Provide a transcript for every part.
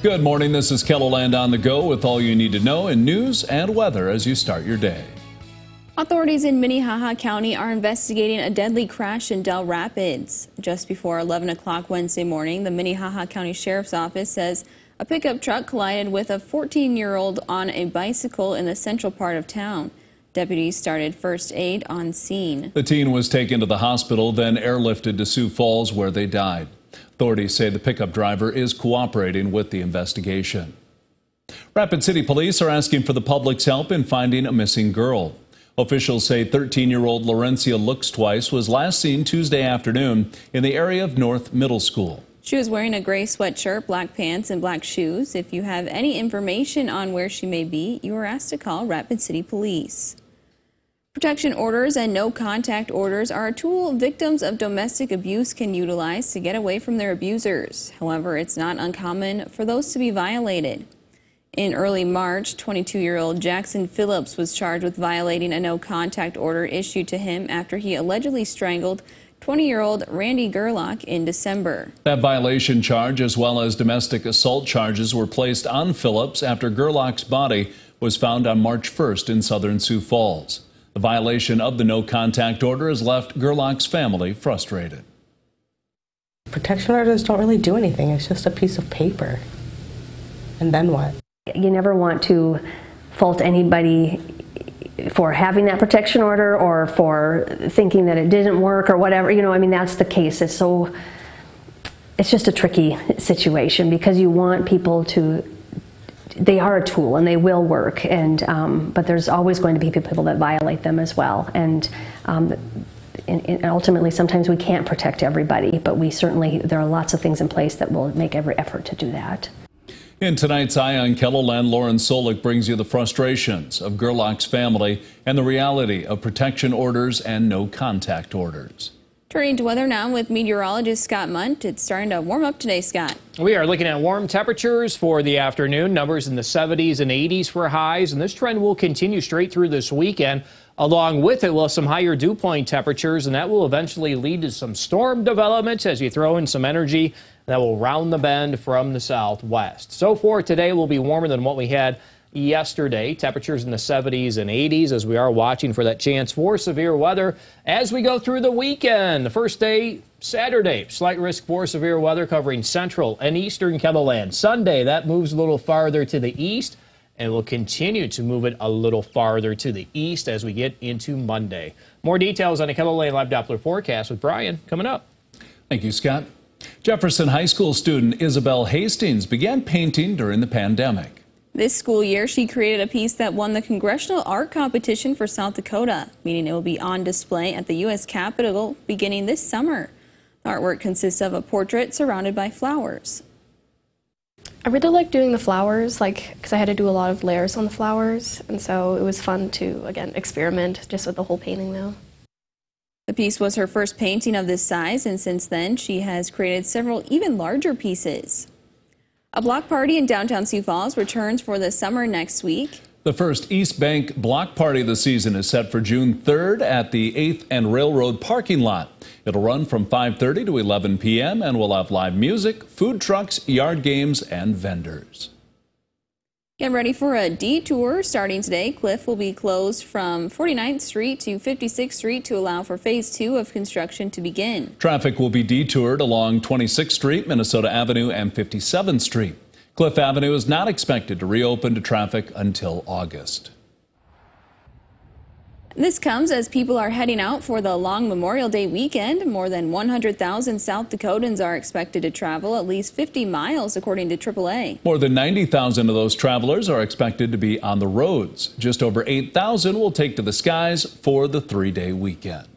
Good morning. This is KELOLAND on the go with all you need to know in news and weather as you start your day. Authorities in Minnehaha County are investigating a deadly crash in Del Rapids. Just before 11 o'clock Wednesday morning, the Minnehaha County Sheriff's Office says a pickup truck collided with a 14-year-old on a bicycle in the central part of town. Deputies started first aid on scene. The teen was taken to the hospital, then airlifted to Sioux Falls, where they died. Authorities say the pickup driver is cooperating with the investigation. Rapid City Police are asking for the public's help in finding a missing girl. Officials say 13-year-old Laurencia Looks Twice was last seen Tuesday afternoon in the area of North Middle School. She was wearing a gray sweatshirt, black pants, and black shoes. If you have any information on where she may be, you are asked to call Rapid City Police. Protection orders and no-contact orders are a tool victims of domestic abuse can utilize to get away from their abusers. However, it's not uncommon for those to be violated. In early March, 22-year-old Jackson Phillips was charged with violating a no-contact order issued to him after he allegedly strangled 20-year-old Randy Gerlach in December. That violation charge, as well as domestic assault charges, were placed on Phillips after Gerlach's body was found on March 1st in southern Sioux Falls. The violation of the no-contact order has left Gerlach's family frustrated. Protection orders don't really do anything. It's just a piece of paper. And then what? You never want to fault anybody for having that protection order or for thinking that it didn't work or whatever. You know, I mean, that's the case. It's just a tricky situation because you want people to, they are a tool and they will work, and but there's always going to be people that violate them as well. And ultimately, sometimes we can't protect everybody, but there are lots of things in place that will make every effort to do that. In tonight's Eye on KELOLAND, Lauren Solik brings you the frustrations of Gerlach's family and the reality of protection orders and no-contact orders. Turning to weather now with meteorologist Scott Munt. It's starting to warm up today, Scott. We are looking at warm temperatures for the afternoon, numbers in the 70s and 80s for highs, and this trend will continue straight through this weekend. Along with it, we'll have some higher dew point temperatures, and that will eventually lead to some storm developments as you throw in some energy that will round the bend from the southwest. So far today will be warmer than what we had yesterday. Temperatures in the 70s and 80s as we are watching for that chance for severe weather as we go through the weekend. The first day, Saturday, slight risk for severe weather covering central and eastern KELOLAND. Sunday, that moves a little farther to the east and will continue to move it a little farther to the east as we get into Monday. More details on the KELOLAND Live Doppler forecast with Brian coming up. Thank you, Scott. Jefferson High School student Isabel Hastings began painting during the pandemic. This school year, she created a piece that won the Congressional Art Competition for South Dakota, meaning it will be on display at the U.S. Capitol beginning this summer. The artwork consists of a portrait surrounded by flowers. I really like doing the flowers, because I had to do a lot of layers on the flowers, and so it was fun to, again, experiment just with the whole painting now. The piece was her first painting of this size, and since then she has created several even larger pieces. A block party in downtown Sioux Falls returns for the summer next week. The first EASTBANK block party of the season is set for June 3rd at the 8th and Railroad parking lot. It'll run from 5:30 to 11 p.m. and will have live music, food trucks, yard games, and vendors. Get ready for a detour starting today. Cliff will be closed from 49th Street to 56th Street to allow for Phase 2 of construction to begin. Traffic will be detoured along 26th Street, Minnesota Avenue, and 57th Street. Cliff Avenue is not expected to reopen to traffic until August. This comes as people are heading out for the long Memorial Day weekend. More than 100,000 South Dakotans are expected to travel at least 50 miles, according to AAA. More than 90,000 of those travelers are expected to be on the roads. Just over 8,000 will take to the skies for the three-day weekend.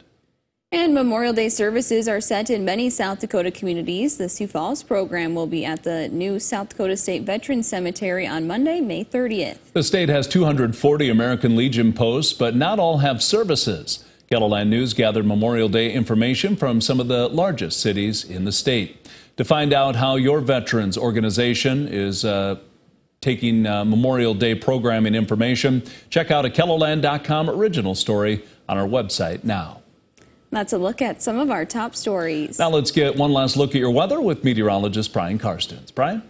And Memorial Day services are set in many South Dakota communities. The Sioux Falls program will be at the new South Dakota State Veterans Cemetery on Monday, May 30th. The state has 240 American Legion posts, but not all have services. KELOLAND News gathered Memorial Day information from some of the largest cities in the state. To find out how your veterans organization is taking Memorial Day programming information, check out a KELOLAND.com original story on our website now. That's a look at some of our top stories. Now let's get one last look at your weather with meteorologist Brian Karstens. Brian?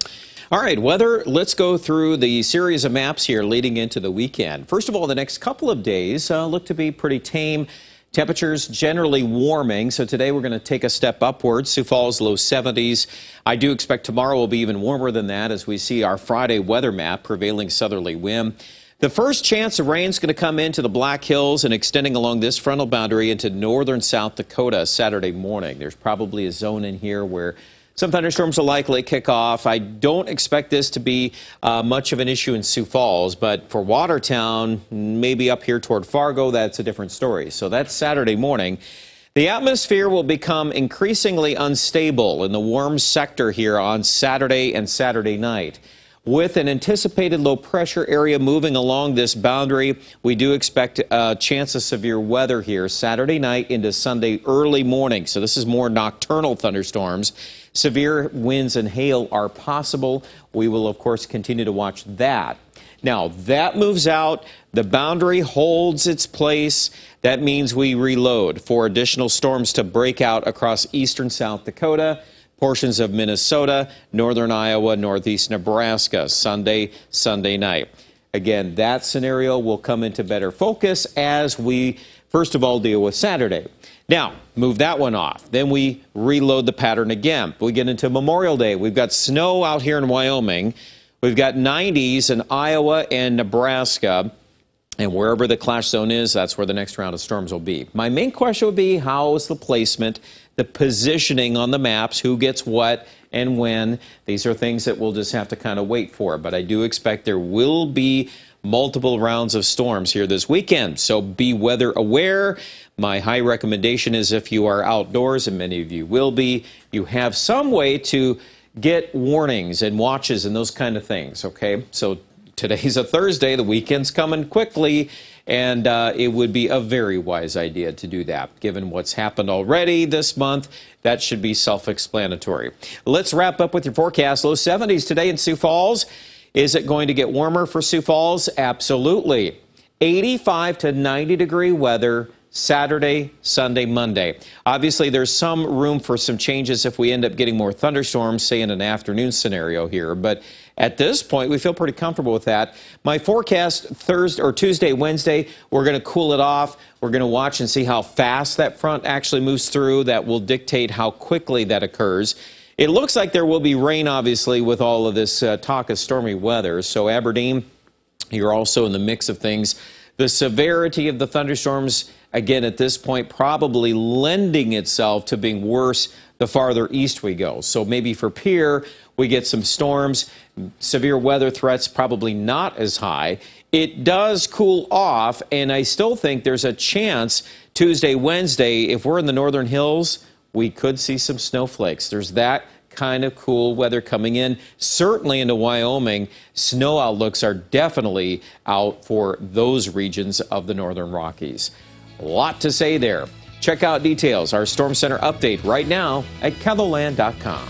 All right, weather, let's go through the series of maps here leading into the weekend. First of all, the next couple of days look to be pretty tame. Temperatures generally warming, so today we're going to take a step upwards. Sioux Falls, low 70s. I do expect tomorrow will be even warmer than that as we see our Friday weather map, prevailing southerly wind. The first chance of rain is going to come into the Black Hills and extending along this frontal boundary into northern South Dakota Saturday morning. There's probably a zone in here where some thunderstorms will likely kick off. I don't expect this to be much of an issue in Sioux Falls, but for Watertown, maybe up here toward Fargo, that's a different story. So that's Saturday morning. The atmosphere will become increasingly unstable in the warm sector here on Saturday and Saturday night. With an anticipated low pressure area moving along this boundary, we do expect a chance of severe weather here Saturday night into Sunday early morning. So this is more nocturnal thunderstorms. Severe winds and hail are possible. We will, of course, continue to watch that. Now, that moves out. The boundary holds its place. That means we reload for additional storms to break out across eastern South Dakota, portions of Minnesota, northern Iowa, northeast Nebraska, Sunday night. Again, that scenario will come into better focus as we, first of all, deal with Saturday. Now, move that one off. Then we reload the pattern again. We get into Memorial Day. We've got snow out here in Wyoming. We've got 90s in Iowa and Nebraska. And wherever the clash zone is, that's where the next round of storms will be. My main question would be, how is the placement, the positioning on the maps, who gets what and when? These are things that we'll just have to kind of wait for. But I do expect there will be multiple rounds of storms here this weekend. So be weather aware. My high recommendation is if you are outdoors, and many of you will be, you have some way to get warnings and watches and those kind of things, okay? So today's a Thursday, the weekend's coming quickly, and it would be a very wise idea to do that. Given what's happened already this month, that should be self-explanatory. Let's wrap up with your forecast. Low 70s today in Sioux Falls. Is it going to get warmer for Sioux Falls? Absolutely. 85 to 90 degree weather Saturday, Sunday, Monday. Obviously, there's some room for some changes if we end up getting more thunderstorms, say in an afternoon scenario here. But at this point, we feel pretty comfortable with that. My forecast Thursday or Tuesday, Wednesday, we're going to cool it off. We're going to watch and see how fast that front actually moves through. That will dictate how quickly that occurs. It looks like there will be rain, obviously, with all of this talk of stormy weather. So Aberdeen, you're also in the mix of things. The severity of the thunderstorms, again, at this point, probably lending itself to being worse the farther east we go. So maybe for Pierre, we get some storms, severe weather threats, probably not as high. It does cool off, and I still think there's a chance Tuesday, Wednesday, if we're in the northern hills, we could see some snowflakes. There's that kind of cool weather coming in. Certainly into Wyoming, snow outlooks are definitely out for those regions of the northern Rockies. A lot to say there. Check out details, our Storm Center update right now at KELOLAND.com.